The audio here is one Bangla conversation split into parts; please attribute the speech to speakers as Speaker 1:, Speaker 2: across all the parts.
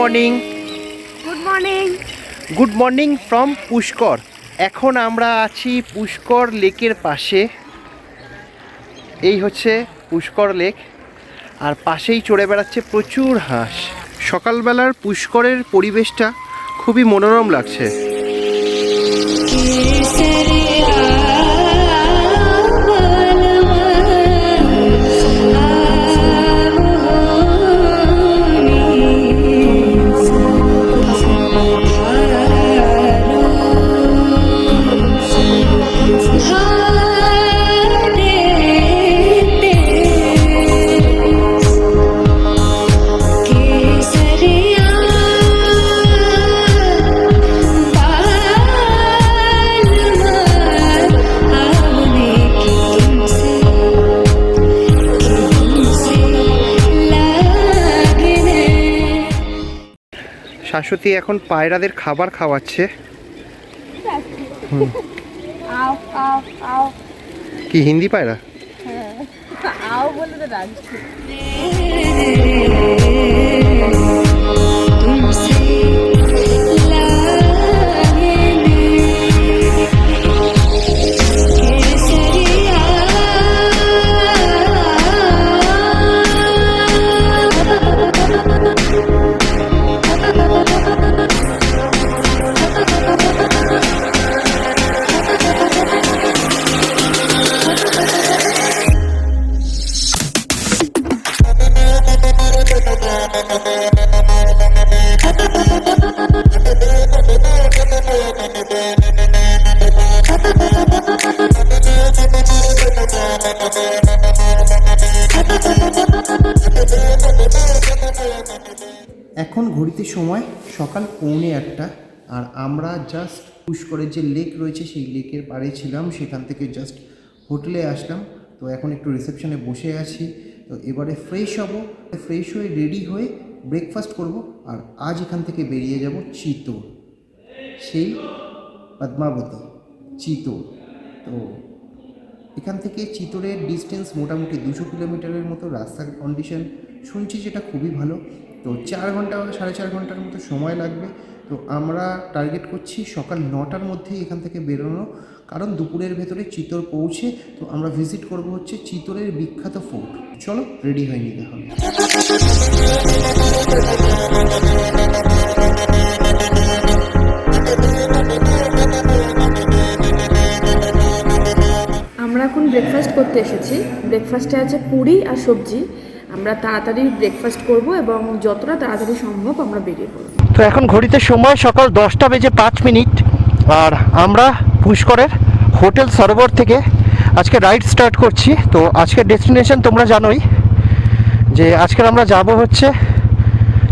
Speaker 1: Morning.
Speaker 2: Good morning.
Speaker 1: Good morning from Pushkar. এখন আমরা আছি পুষ্কর লেকের পাশে। এই হচ্ছে পুষ্কর লেক, আর পাশেই চড়ে বেড়াচ্ছে প্রচুর হাঁস। সকালবেলার পুষ্করের পরিবেশটা খুবই মনোরম লাগছে। শাশ্বতী এখন পায়রাদের খাবার খাওয়াচ্ছে। কি হিন্দি পায়রা? এখন ঘড়িতে সময় সকাল 1:45, আর আমরা জাস্ট পুষ্করের যে লেক রয়েছে সেই লেকের পাড়ে ছিলাম। সেখান থেকে জাস্ট হোটেলে আসলাম। তো এখন একটু রিসেপশনে বসে আছি। তো এবারে ফ্রেশ হব, ফ্রেশ হয়ে রেডি হয়ে ব্রেকফাস্ট করব, আর আজ এখান থেকে বেরিয়ে যাব চিতোর, সেই পদ্মাবতী চিতোর। তো এখান থেকে চিতোরের ডিস্টেন্স মোটামুটি 200 কিলোমিটারের মতো। রাস্তার কন্ডিশন শুনছি যেটা খুবই ভালো। তো 4 ঘন্টা 4.5 ঘন্টার মতো সময় লাগবে। তো আমরা টার্গেট করছি সকাল 9টার মধ্যে এখান থেকে বেরোনো, কারণ দুপুরের ভেতরে চিতোর পৌঁছে তো আমরা ভিজিট করব হচ্ছে চিতোরের বিখ্যাত ফোর্ট। চলো রেডি হয়ে নিতে হবে।
Speaker 2: আমরা এখন ব্রেকফাস্ট করতে এসেছি। ব্রেকফাস্টে আছে পুরি আর সবজি। আমরা তাড়াতাড়ি ব্রেকফাস্ট করব এবং যতটা তাড়াতাড়ি সম্ভব আমরা বেরিয়ে পড়ব।
Speaker 1: তো এখন ঘড়িতে সময় সকাল 10:05, আর আমরা পুষ্করের হোটেল সরোবর থেকে আজকে রাইড স্টার্ট করছি। তো আজকের ডেস্টিনেশন তোমরা জানোই যে আজকের আমরা যাব হচ্ছে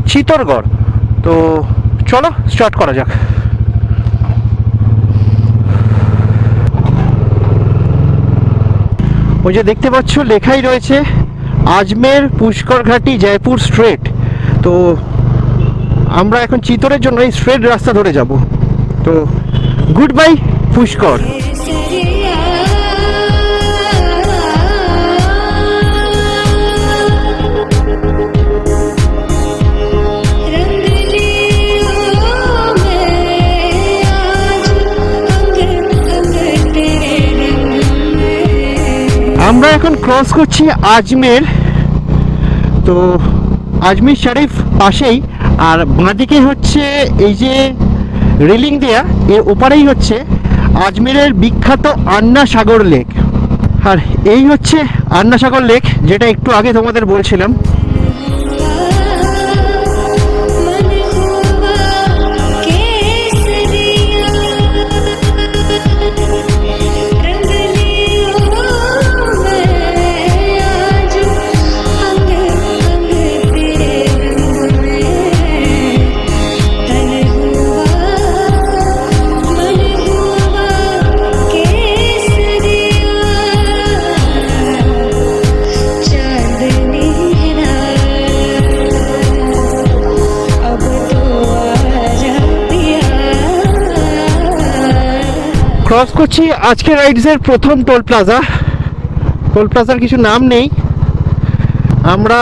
Speaker 1: চিতোরগড়। তো চলো স্টার্ট করা যাক। ওই যে দেখতে পাচ্ছ লেখাই রয়েছে আজমের পুষ্কর ঘাটি জয়পুর স্ট্রেট। তো আমরা এখন চিতোরের জন্য এই স্ট্রেট রাস্তা ধরে যাব। তো গুড বাই পুষ্কর। আমরা এখন ক্রস করছি আজমের। তো আজমির শরীফ পাশেই, আর বাঁদিকে হচ্ছে এই যে রেলিং দেয়া, এর ওপারেই হচ্ছে আজমেরের বিখ্যাত আন্না সাগর লেক। আর এই হচ্ছে আন্না সাগর লেক, যেটা একটু আগে তোমাদের বলছিলাম। ক্রস করছি আজকে রাইডসের প্রথম টোল প্লাজা। টোল প্লাজার কিছু নাম নেই। আমরা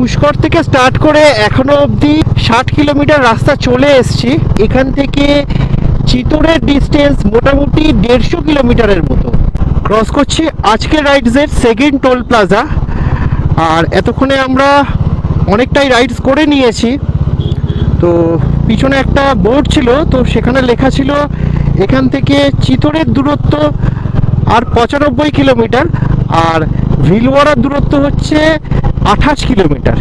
Speaker 1: পুষ্কর থেকে স্টার্ট করে এখনো অবধি 60 কিলোমিটার রাস্তা চলে এসেছি। এখান থেকে চিতোরের ডিস্টেন্স মোটামুটি 150 কিলোমিটারের মতো। ক্রস করছি আজকের রাইডসের সেকেন্ড টোল প্লাজা। আর এতক্ষণে আমরা অনেকটাই রাইডস করে নিয়েছি। তো পিছনে একটা বোর্ড ছিল, তো সেখানে লেখা ছিল এখান থেকে চিতোরের দূরত্ব আর 95 কিলোমিটার, আর ভিলওয়াড়ার দূরত্ব হচ্ছে 28 কিলোমিটার।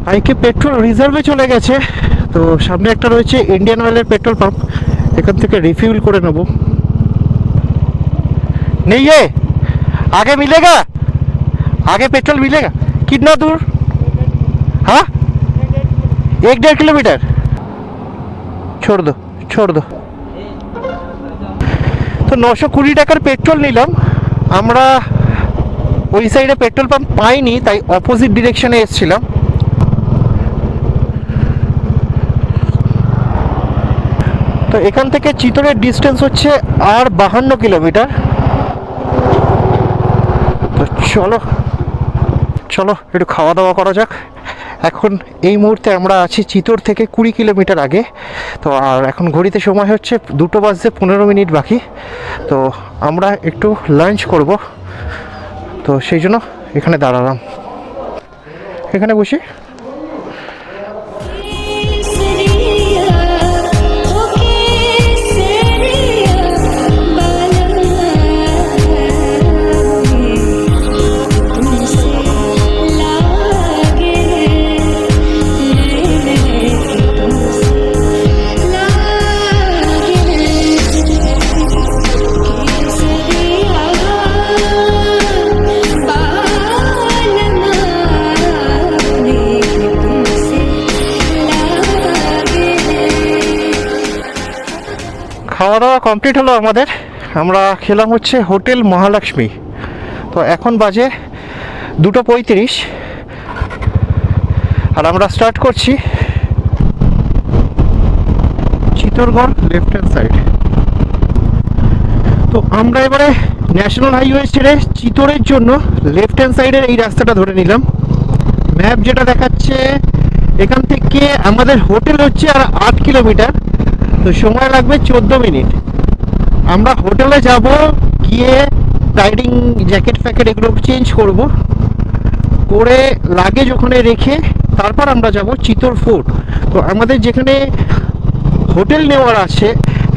Speaker 1: বাইকে পেট্রোল রিজার্ভে চলে গেছে। তো সামনে একটা রয়েছে ইন্ডিয়ান অয়েলের পেট্রোল পাম্প, এখান থেকে রিফিল করে নেব। नहीं है आगे मिलेगा, आगे पेट्रोल मिलेगा। कितना दूर? हाँ 1-1.5 किलोमीटर। छोड़ दो छोड़ दो। তো 920 টাকার পেট্রোল নিলাম আমরা। ওই সাইডে পেট্রোল পাম্প পাইনি, তাই অপোজিট ডিরেকশনে এসেছিলাম। তো এখান থেকে চিতোরের ডিস্টেন্স হচ্ছে আর 52 কিলোমিটার। তো চলো চলো একটু খাওয়া দাওয়া করা যাক। এখন এই মুহূর্তে আমরা আছি চিতোর থেকে 20 কিলোমিটার আগে। তো আর এখন ঘড়িতে সময় হচ্ছে 2:15 বাকি। তো আমরা একটু লাঞ্চ করব, তো সেই জন্য এখানে দাঁড়ালাম। এখানে বসি। খাওয়া দাওয়া কমপ্লিট হলো আমাদের। আমরা খেলাম হচ্ছে হোটেল মহালক্ষ্মী। তো এখন বাজে 2:35 আর আমরা স্টার্ট করছি চিতোরগড় লেফট হ্যান্ড সাইড। তো আমরা এবারে ন্যাশনাল হাইওয়ে ছেড়ে চিতোরের জন্য লেফট হ্যান্ড সাইডের এই রাস্তাটা ধরে নিলাম। ম্যাপ যেটা দেখাচ্ছে এখান থেকে আমাদের হোটেল হচ্ছে আর 8 কিলোমিটার। তো সময় লাগবে 14 মিনিট। আমরা হোটেলে যাব, গিয়ে রাইডিং জ্যাকেট ফ্যাকেট এগুলো চেঞ্জ করব, করে লাগেজ ওখানে রেখে তারপর আমরা যাব চিতোর ফোর্ট। তো আমাদের যেখানে হোটেল নেওয়ার আছে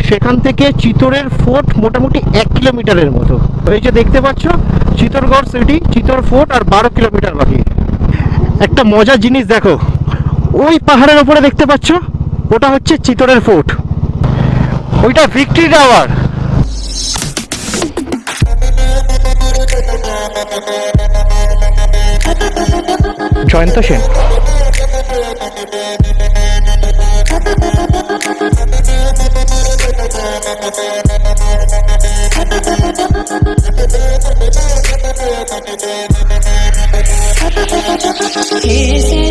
Speaker 1: সেখান থেকে চিতোরের ফোর্ট মোটামুটি 1 কিলোমিটারের মতো। তো এই যে দেখতে পাচ্ছ চিতোরগড় সিটি, চিতোর ফোর্ট আর 12 কিলোমিটার বাকি। একটা মজার জিনিস দেখো, ওই পাহাড়ের ওপরে দেখতে পাচ্ছ ওটা হচ্ছে চিতোরের ফোর্ট, ওইটা ভিক্টরি টাওয়ার। জয়ন্ত সেন।
Speaker 3: कैसे